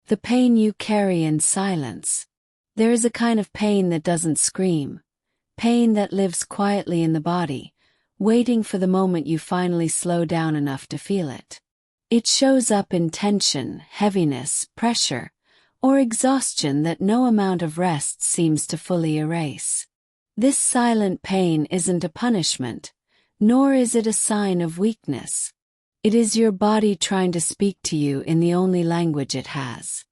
The pain you carry in silence. There is a kind of pain that doesn't scream. Pain that lives quietly in the body, waiting for the moment you finally slow down enough to feel it. It shows up in tension, heaviness, pressure, or exhaustion that no amount of rest seems to fully erase. This silent pain isn't a punishment, nor is it a sign of weakness. It is your body trying to speak to you in the only language it has.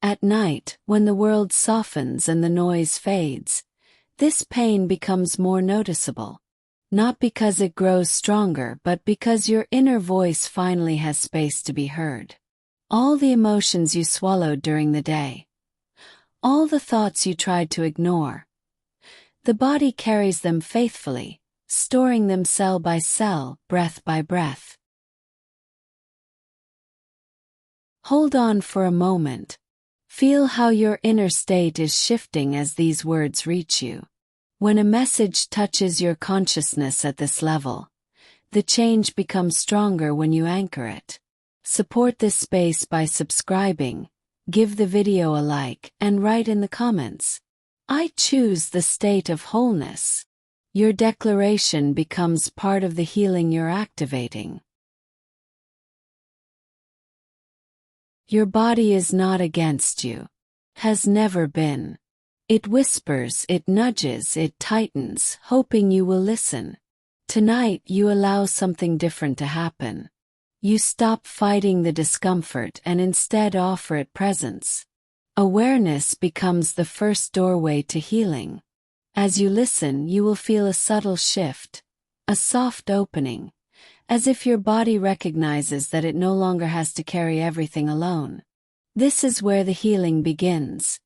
At night, when the world softens and the noise fades, this pain becomes more noticeable. Not because it grows stronger, but because your inner voice finally has space to be heard. All the emotions you swallowed during the day. All the thoughts you tried to ignore. The body carries them faithfully, storing them cell by cell, breath by breath. Hold on for a moment. Feel how your inner state is shifting as these words reach you. When a message touches your consciousness at this level, the change becomes stronger when you anchor it. Support this space by subscribing, give the video a like, and write in the comments, "I choose the state of wholeness." Your declaration becomes part of the healing you're activating. Your body is not against you. Has never been. It whispers, it nudges, it tightens, hoping you will listen. Tonight you allow something different to happen. You stop fighting the discomfort and instead offer it presence. Awareness becomes the first doorway to healing. As you listen, you will feel a subtle shift, a soft opening, as if your body recognizes that it no longer has to carry everything alone. This is where the healing begins.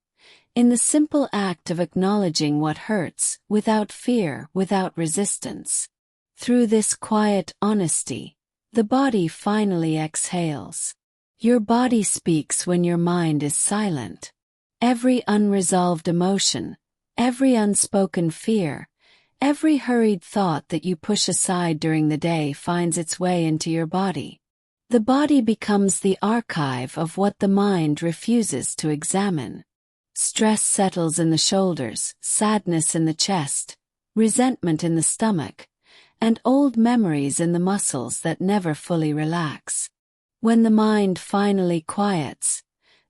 In the simple act of acknowledging what hurts, without fear, without resistance. Through this quiet honesty, the body finally exhales. Your body speaks when your mind is silent. Every unresolved emotion, every unspoken fear, every hurried thought that you push aside during the day finds its way into your body. The body becomes the archive of what the mind refuses to examine. Stress settles in the shoulders, sadness in the chest, resentment in the stomach, and old memories in the muscles that never fully relax. When the mind finally quiets,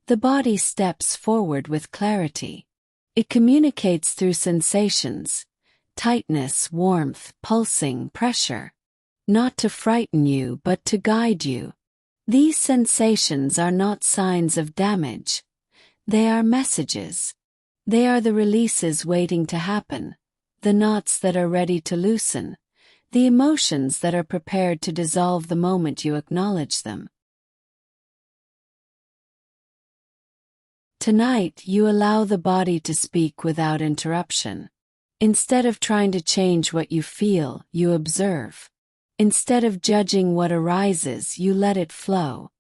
the body steps forward with clarity. It communicates through sensations, tightness, warmth, pulsing, pressure. Not to frighten you but to guide you. These sensations are not signs of damage. They are messages. They are the releases waiting to happen, the knots that are ready to loosen, the emotions that are prepared to dissolve the moment you acknowledge them. Tonight you allow the body to speak without interruption. Instead of trying to change what you feel, you observe. Instead of judging what arises, you let it flow.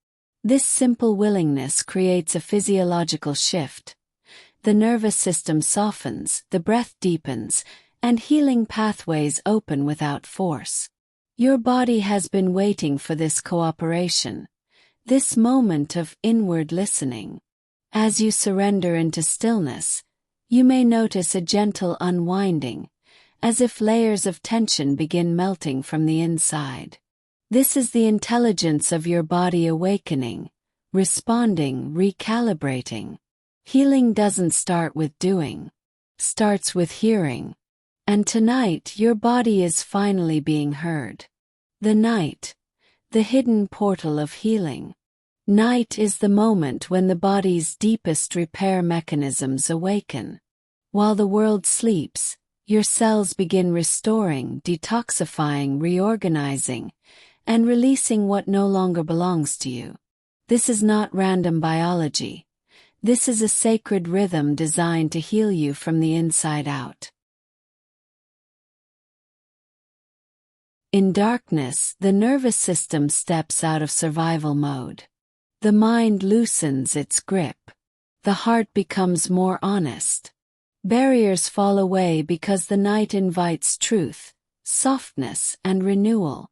This simple willingness creates a physiological shift. The nervous system softens, the breath deepens, and healing pathways open without force. Your body has been waiting for this cooperation, this moment of inward listening. As you surrender into stillness, you may notice a gentle unwinding, as if layers of tension begin melting from the inside. This is the intelligence of your body awakening, responding, recalibrating. Healing doesn't start with doing, starts with hearing. And tonight your body is finally being heard. The night, the hidden portal of healing. Night is the moment when the body's deepest repair mechanisms awaken. While the world sleeps, your cells begin restoring, detoxifying, reorganizing, and releasing what no longer belongs to you. This is not random biology. This is a sacred rhythm designed to heal you from the inside out. In darkness, the nervous system steps out of survival mode. The mind loosens its grip. The heart becomes more honest. Barriers fall away because the night invites truth, softness, and renewal.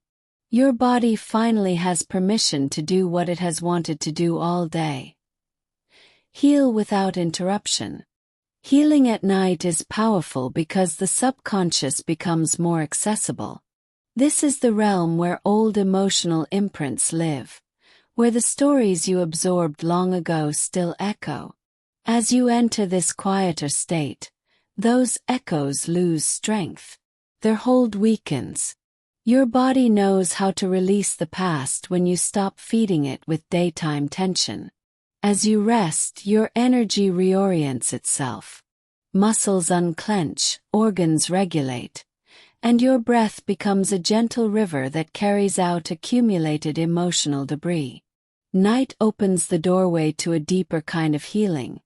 Your body finally has permission to do what it has wanted to do all day. Heal without interruption. Healing at night is powerful because the subconscious becomes more accessible. This is the realm where old emotional imprints live, where the stories you absorbed long ago still echo. As you enter this quieter state, those echoes lose strength. Their hold weakens. Your body knows how to release the past when you stop feeding it with daytime tension. As you rest, your energy reorients itself. Muscles unclench, organs regulate, and your breath becomes a gentle river that carries out accumulated emotional debris. Night opens the doorway to a deeper kind of healing,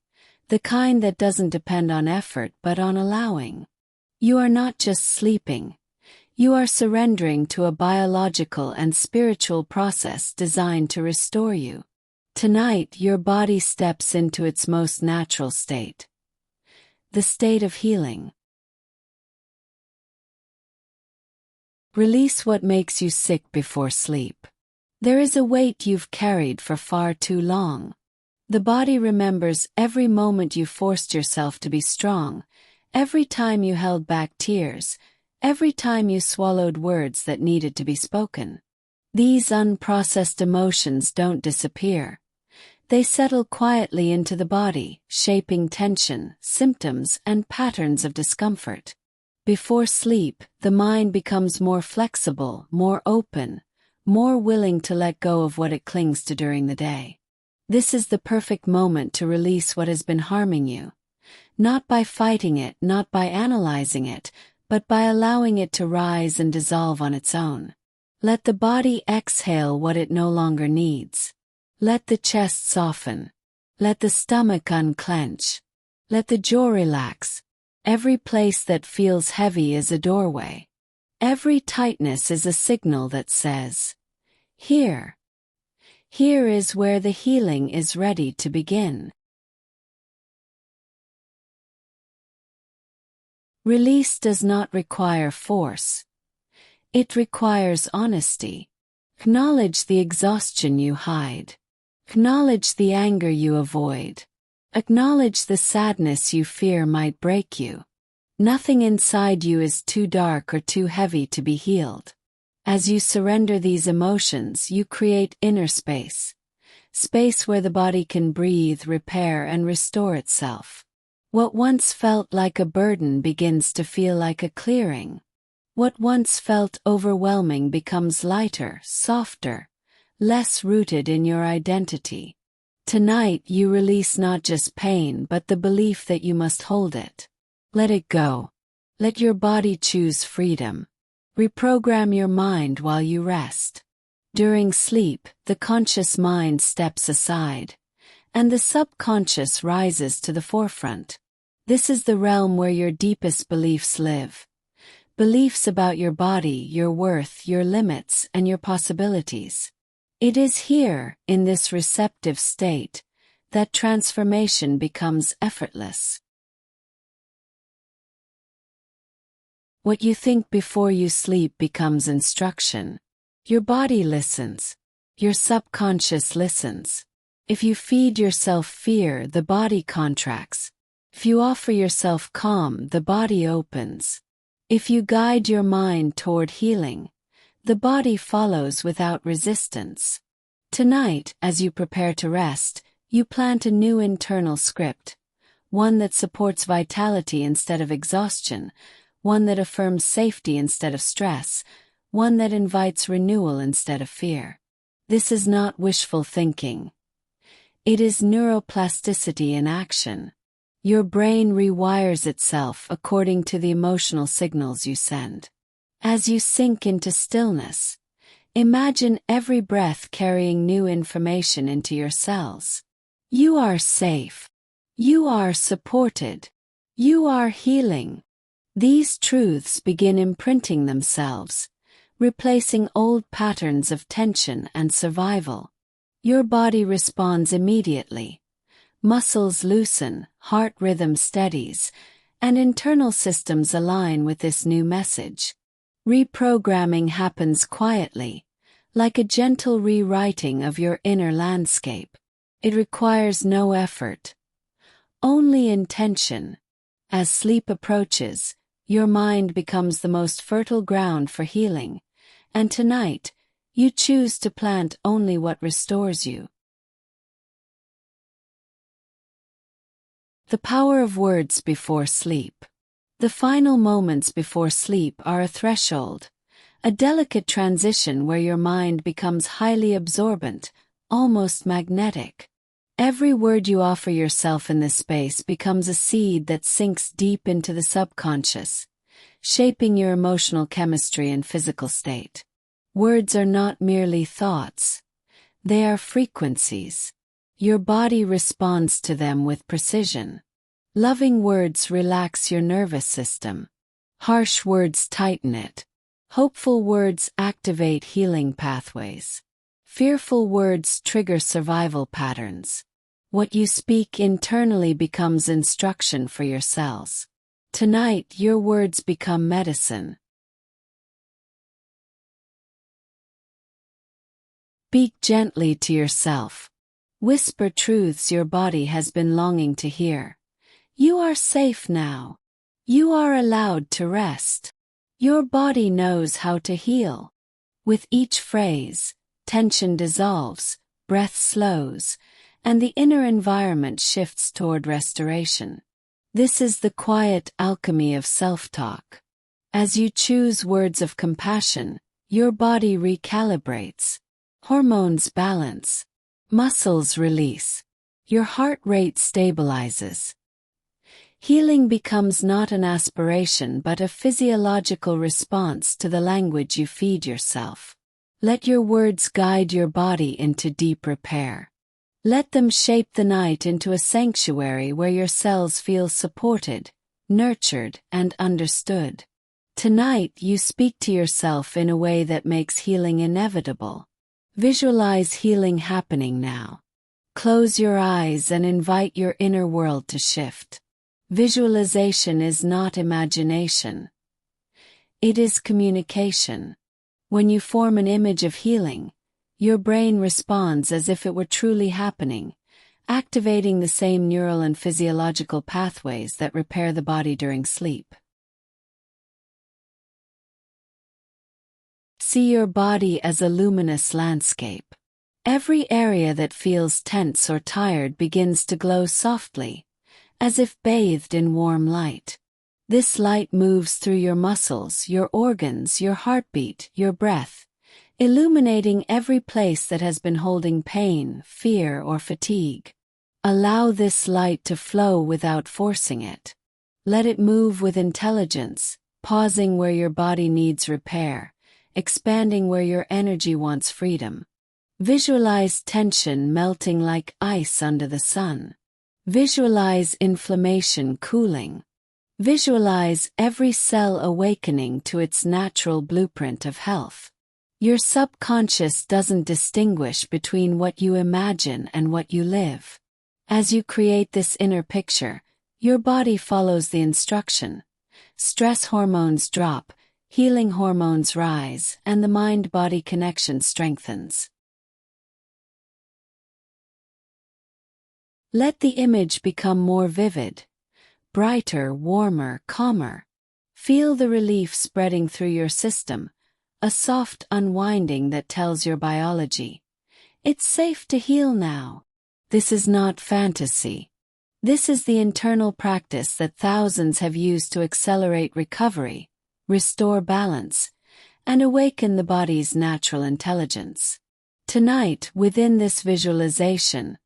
the kind that doesn't depend on effort but on allowing. You are not just sleeping. You are surrendering to a biological and spiritual process designed to restore you. Tonight, your body steps into its most natural state. The state of healing. Release what makes you sick before sleep. There is a weight you've carried for far too long. The body remembers every moment you forced yourself to be strong, every time you held back tears, every time you swallowed words that needed to be spoken. These unprocessed emotions don't disappear. They settle quietly into the body, shaping tension, symptoms, and patterns of discomfort. Before sleep, the mind becomes more flexible, more open, more willing to let go of what it clings to during the day. This is the perfect moment to release what has been harming you. Not by fighting it, not by analyzing it, but by allowing it to rise and dissolve on its own. Let the body exhale what it no longer needs. Let the chest soften. Let the stomach unclench. Let the jaw relax. Every place that feels heavy is a doorway. Every tightness is a signal that says, "Here. Here is where the healing is ready to begin." Release does not require force. It requires honesty. Acknowledge the exhaustion you hide. Acknowledge the anger you avoid. Acknowledge the sadness you fear might break you. Nothing inside you is too dark or too heavy to be healed. As you surrender these emotions, you create inner space. Space where the body can breathe, repair, and restore itself. What once felt like a burden begins to feel like a clearing. What once felt overwhelming becomes lighter, softer, less rooted in your identity. Tonight you release not just pain but the belief that you must hold it. Let it go. Let your body choose freedom. Reprogram your mind while you rest. During sleep, the conscious mind steps aside, and the subconscious rises to the forefront. This is the realm where your deepest beliefs live. Beliefs about your body, your worth, your limits, and your possibilities. It is here, in this receptive state, that transformation becomes effortless. What you think before you sleep becomes instruction. Your body listens. Your subconscious listens. If you feed yourself fear, the body contracts. If you offer yourself calm, the body opens. If you guide your mind toward healing, the body follows without resistance. Tonight, as you prepare to rest, you plant a new internal script, one that supports vitality instead of exhaustion, one that affirms safety instead of stress, one that invites renewal instead of fear. This is not wishful thinking. It is neuroplasticity in action. Your brain rewires itself according to the emotional signals you send. As you sink into stillness, imagine every breath carrying new information into your cells. You are safe. You are supported. You are healing. These truths begin imprinting themselves, replacing old patterns of tension and survival. Your body responds immediately. Muscles loosen, heart rhythm steadies, and internal systems align with this new message. Reprogramming happens quietly, like a gentle rewriting of your inner landscape. It requires no effort, only intention. As sleep approaches, your mind becomes the most fertile ground for healing, and tonight, you choose to plant only what restores you. The power of words before sleep. The final moments before sleep are a threshold, a delicate transition where your mind becomes highly absorbent, almost magnetic. Every word you offer yourself in this space becomes a seed that sinks deep into the subconscious, shaping your emotional chemistry and physical state. Words are not merely thoughts. They are frequencies. Your body responds to them with precision. Loving words relax your nervous system. Harsh words tighten it. Hopeful words activate healing pathways. Fearful words trigger survival patterns. What you speak internally becomes instruction for your cells. Tonight, your words become medicine. Speak gently to yourself. Whisper truths your body has been longing to hear. You are safe now. You are allowed to rest. Your body knows how to heal. With each phrase, tension dissolves, breath slows, and the inner environment shifts toward restoration. This is the quiet alchemy of self-talk. As you choose words of compassion, your body recalibrates. Hormones balance. Muscles release. Your heart rate stabilizes. Healing becomes not an aspiration but a physiological response to the language you feed yourself. Let your words guide your body into deep repair. Let them shape the night into a sanctuary where your cells feel supported, nurtured, and understood. Tonight you speak to yourself in a way that makes healing inevitable. Visualize healing happening now. Close your eyes and invite your inner world to shift. Visualization is not imagination. It is communication. When you form an image of healing, your brain responds as if it were truly happening, activating the same neural and physiological pathways that repair the body during sleep. See your body as a luminous landscape. Every area that feels tense or tired begins to glow softly, as if bathed in warm light. This light moves through your muscles, your organs, your heartbeat, your breath, illuminating every place that has been holding pain, fear, or fatigue. Allow this light to flow without forcing it. Let it move with intelligence, pausing where your body needs repair, expanding where your energy wants freedom. Visualize tension melting like ice under the sun. Visualize inflammation cooling. Visualize every cell awakening to its natural blueprint of health. Your subconscious doesn't distinguish between what you imagine and what you live. As you create this inner picture, your body follows the instruction. Stress hormones drop, healing hormones rise, and the mind-body connection strengthens. Let the image become more vivid, brighter, warmer, calmer. Feel the relief spreading through your system, a soft unwinding that tells your biology, it's safe to heal now. This is not fantasy. This is the internal practice that thousands have used to accelerate recovery, restore balance, and awaken the body's natural intelligence. Tonight, within this visualization,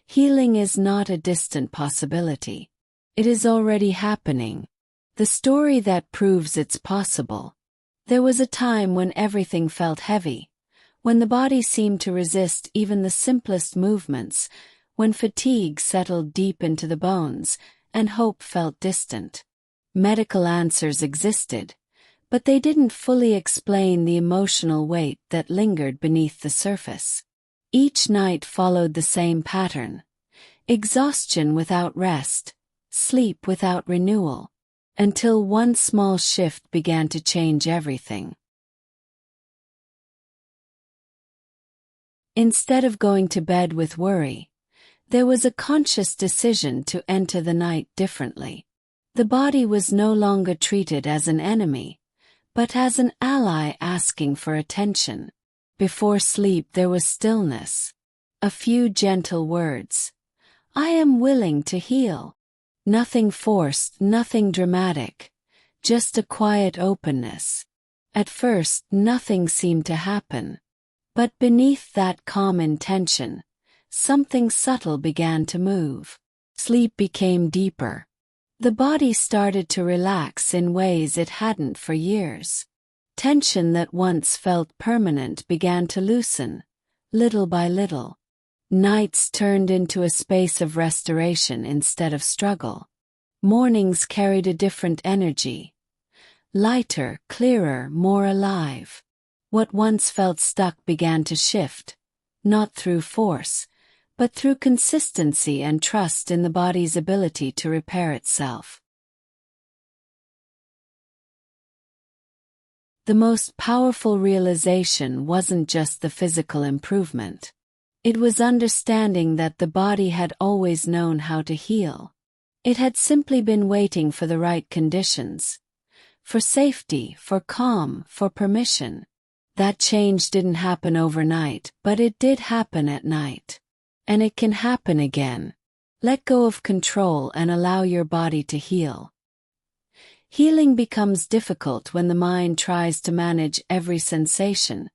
healing is not a distant possibility. It is already happening. The story that proves it's possible. There was a time when everything felt heavy, when the body seemed to resist even the simplest movements, when fatigue settled deep into the bones, and hope felt distant. Medical answers existed, but they didn't fully explain the emotional weight that lingered beneath the surface. Each night followed the same pattern: exhaustion without rest, sleep without renewal, until one small shift began to change everything. Instead of going to bed with worry, There was a conscious decision to enter the night differently. The body was no longer treated as an enemy, but as an ally asking for attention. Before sleep there was stillness. A few gentle words. I am willing to heal. Nothing forced, nothing dramatic. Just a quiet openness. At first, nothing seemed to happen. But beneath that calm intention, something subtle began to move. Sleep became deeper. The body started to relax in ways it hadn't for years. Tension that once felt permanent began to loosen, little by little. Nights turned into a space of restoration instead of struggle. Mornings carried a different energy. Lighter, clearer, more alive. What once felt stuck began to shift, not through force, but through consistency and trust in the body's ability to repair itself. The most powerful realization wasn't just the physical improvement. It was understanding that the body had always known how to heal. It had simply been waiting for the right conditions. For safety, for calm, for permission. That change didn't happen overnight, but it did happen at night. And it can happen again. Let go of control and allow your body to heal. Healing becomes difficult when the mind tries to manage every sensation,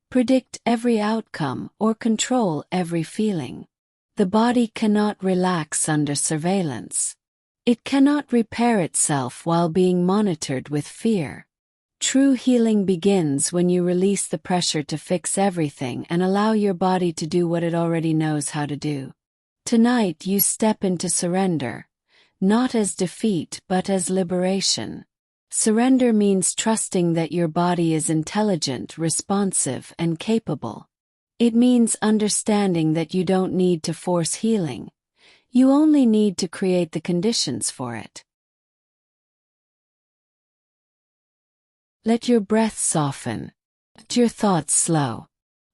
predict every outcome, or control every feeling. The body cannot relax under surveillance. It cannot repair itself while being monitored with fear. True healing begins when you release the pressure to fix everything and allow your body to do what it already knows how to do. Tonight you step into surrender, not as defeat but as liberation. Surrender means trusting that your body is intelligent, responsive, and capable. It means understanding that you don't need to force healing. You only need to create the conditions for it. Let your breath soften. Let your thoughts slow.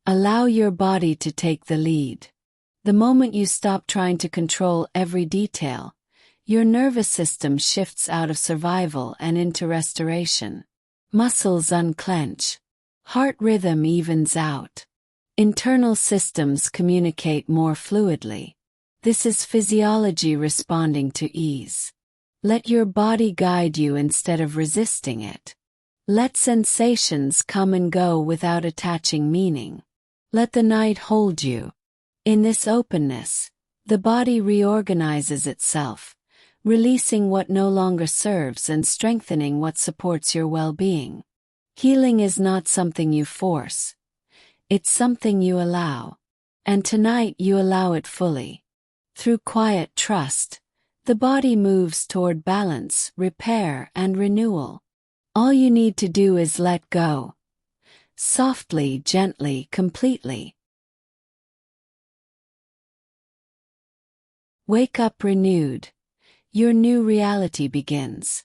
Allow your body to take the lead. The moment you stop trying to control every detail, your nervous system shifts out of survival and into restoration. Muscles unclench. Heart rhythm evens out. Internal systems communicate more fluidly. This is physiology responding to ease. Let your body guide you instead of resisting it. Let sensations come and go without attaching meaning. Let the night hold you. In this openness, the body reorganizes itself, releasing what no longer serves and strengthening what supports your well-being. Healing is not something you force. It's something you allow. And tonight you allow it fully. Through quiet trust, the body moves toward balance, repair, and renewal. All you need to do is let go. Softly, gently, completely. Wake up renewed. Your new reality begins.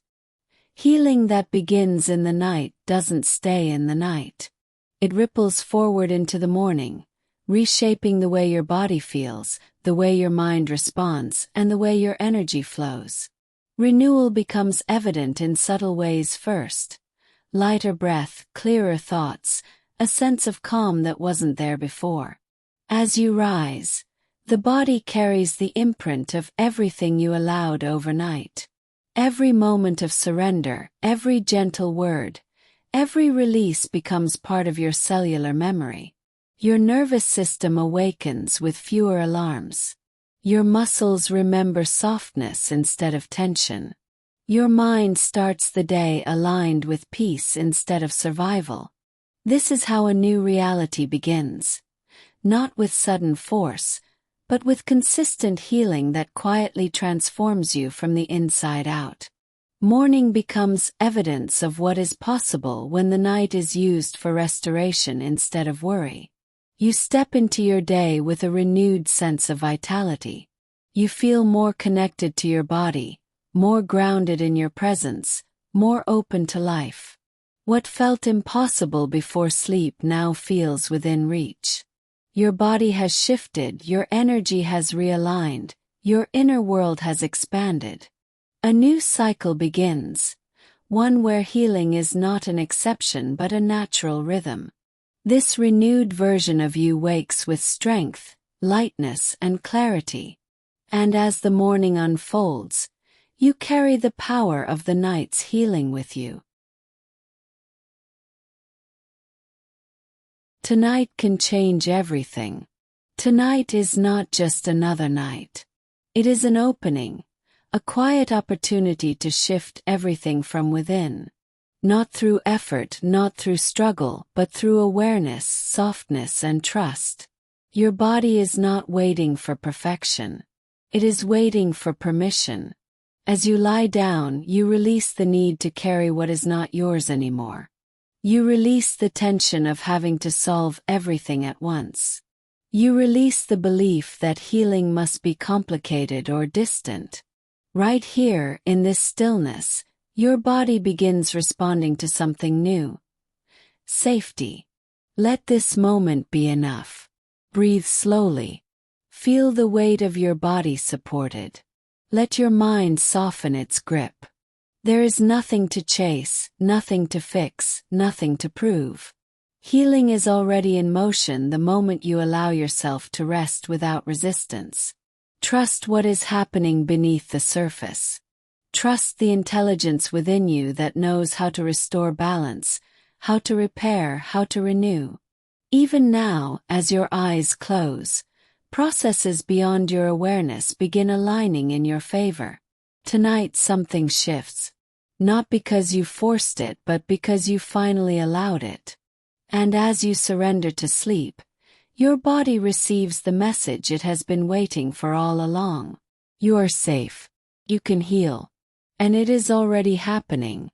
Healing that begins in the night doesn't stay in the night. It ripples forward into the morning, reshaping the way your body feels, the way your mind responds, and the way your energy flows. Renewal becomes evident in subtle ways first. Lighter breath, clearer thoughts, a sense of calm that wasn't there before. As you rise, the body carries the imprint of everything you allowed overnight. Every moment of surrender, every gentle word, every release becomes part of your cellular memory. Your nervous system awakens with fewer alarms. Your muscles remember softness instead of tension. Your mind starts the day aligned with peace instead of survival. This is how a new reality begins. Not with sudden force, but with consistent healing that quietly transforms you from the inside out. Morning becomes evidence of what is possible when the night is used for restoration instead of worry. You step into your day with a renewed sense of vitality. You feel more connected to your body, more grounded in your presence, more open to life. What felt impossible before sleep now feels within reach. Your body has shifted, your energy has realigned, your inner world has expanded. A new cycle begins, one where healing is not an exception but a natural rhythm. This renewed version of you wakes with strength, lightness, and clarity. And as the morning unfolds, you carry the power of the night's healing with you. Tonight can change everything. Tonight is not just another night. It is an opening, a quiet opportunity to shift everything from within. Not through effort, not through struggle, but through awareness, softness, and trust. Your body is not waiting for perfection. It is waiting for permission. As you lie down, you release the need to carry what is not yours anymore. You release the tension of having to solve everything at once. You release the belief that healing must be complicated or distant. Right here, in this stillness, your body begins responding to something new. Safety. Let this moment be enough. Breathe slowly. Feel the weight of your body supported. Let your mind soften its grip. There is nothing to chase, nothing to fix, nothing to prove. Healing is already in motion the moment you allow yourself to rest without resistance. Trust what is happening beneath the surface. Trust the intelligence within you that knows how to restore balance, how to repair, how to renew. Even now, as your eyes close, processes beyond your awareness begin aligning in your favor. Tonight something shifts. Not because you forced it, but because you finally allowed it. And as you surrender to sleep, your body receives the message it has been waiting for all along. You are safe. You can heal. And it is already happening.